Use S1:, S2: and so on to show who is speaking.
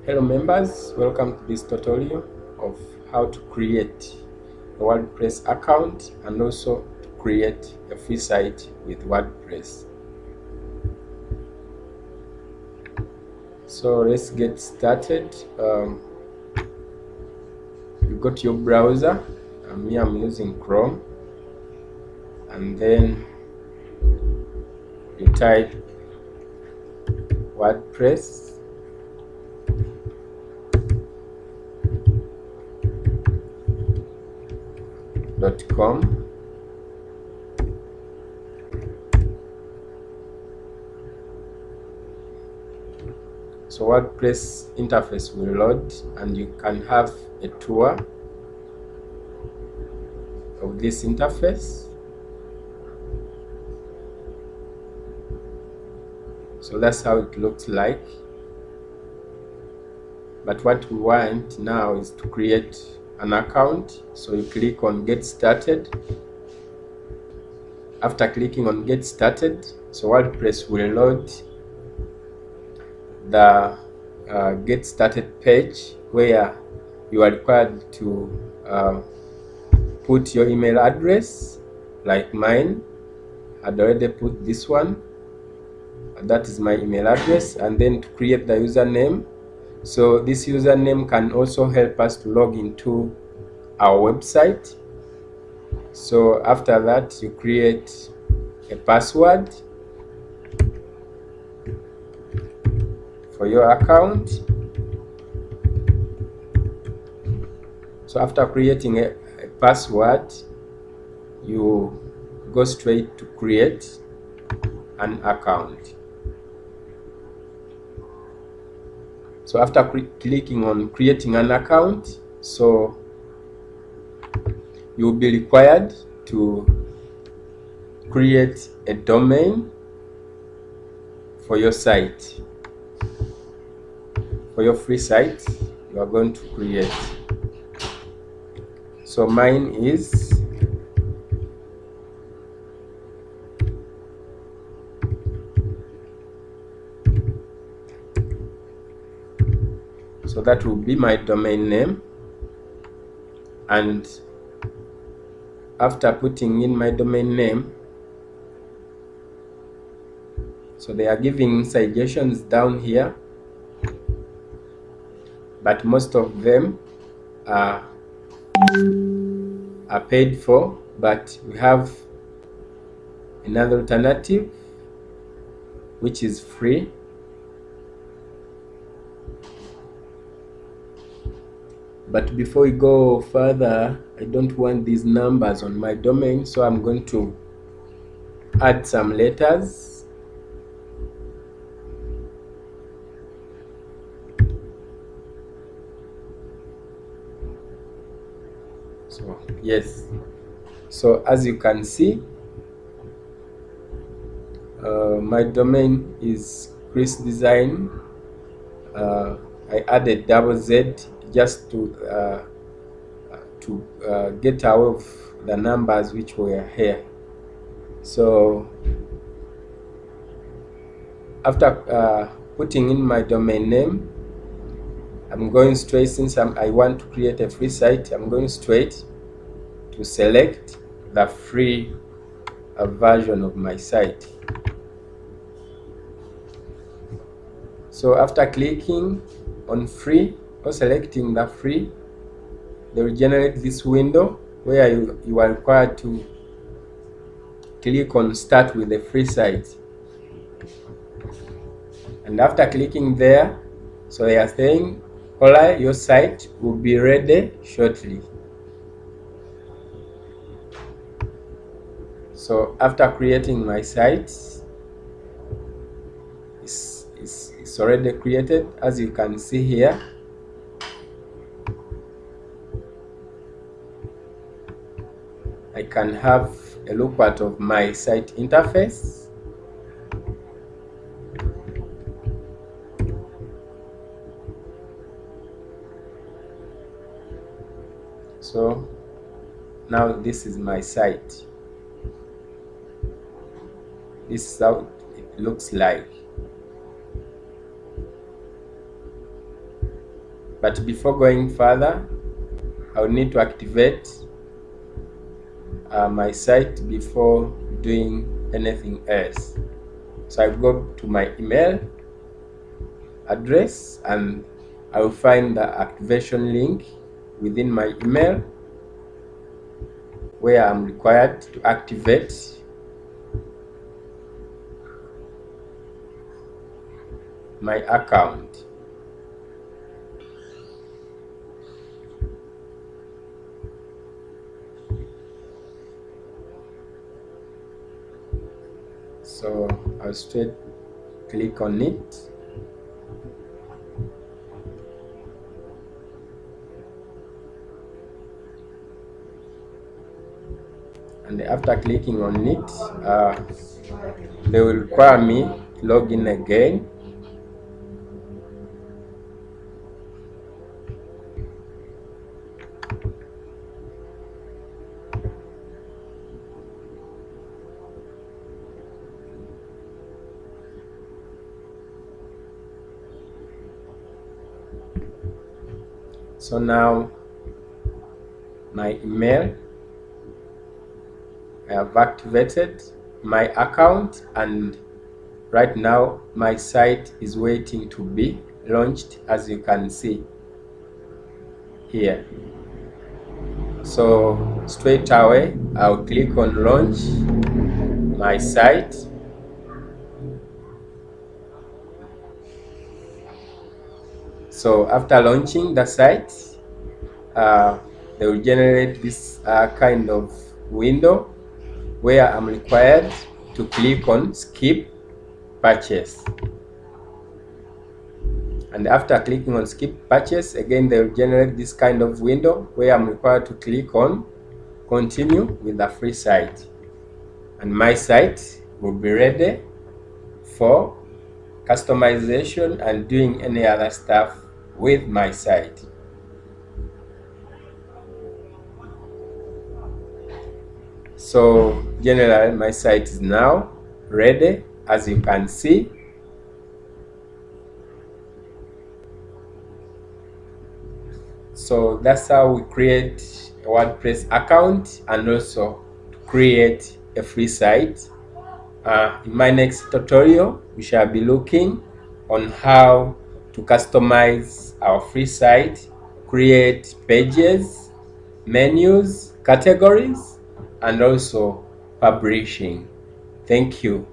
S1: Hello members, welcome to this tutorial of how to create a WordPress account and also to create a free site with WordPress. So let's get started. You go to your browser, and me I'm using Chrome, and then you type wordpress.com. So WordPress interface will load and you can have a tour of this interface. So that's how it looks like. But what we want now is to create an account. So you click on Get Started. After clicking on Get Started, so WordPress will load the Get Started page where you are required to put your email address, like mine. I'd already put this one. That is my email address, and then to create the username. So this username can also help us to log into our website. So after that, you create a password for your account. So after creating a password, you go straight to create an account. So after clicking on creating an account, so you'll be required to create a domain for your site. For your free site, you are going to create. So mine is so that will be my domain name, and after putting in my domain name, so they are giving suggestions down here, but most of them are paid for, but we have another alternative which is free. But before we go further, I don't want these numbers on my domain, so I'm going to add some letters. So yes, so as you can see, my domain is Chris Design. I added double Z just to get away of the numbers which were here. So after putting in my domain name, I'm going straight, since I want to create a free site, I'm going straight to select the free version of my site. So after clicking on free or selecting the free, they will generate this window where you are required to click on Start with a free site. And after clicking there, so they are saying, "Hola, your site will be ready shortly." So after creating my site, it's already created, as you can see here. I can have a look at of my site interface. So now this is my site. This is how it looks like. But before going further, I will need to activate my site before doing anything else. So I go to my email address and I will find the activation link within my email where I'm required to activate my account. So I'll straight click on it. And after clicking on it, they will require me to log in again. So now my email, I have activated my account, and right now my site is waiting to be launched, as you can see here. So straight away I'll click on launch my site. So after launching the site, they will generate this kind of window where I'm required to click on skip purchase. And after clicking on skip purchase, again they will generate this kind of window where I'm required to click on continue with the free site. And my site will be ready for customization and doing any other stuff with my site. So generally my site is now ready, as you can see. So that's how we create a WordPress account and also to create a free site. In my next tutorial, we shall be looking on how to customize our free site, create pages, menus, categories, and also publishing. Thank you.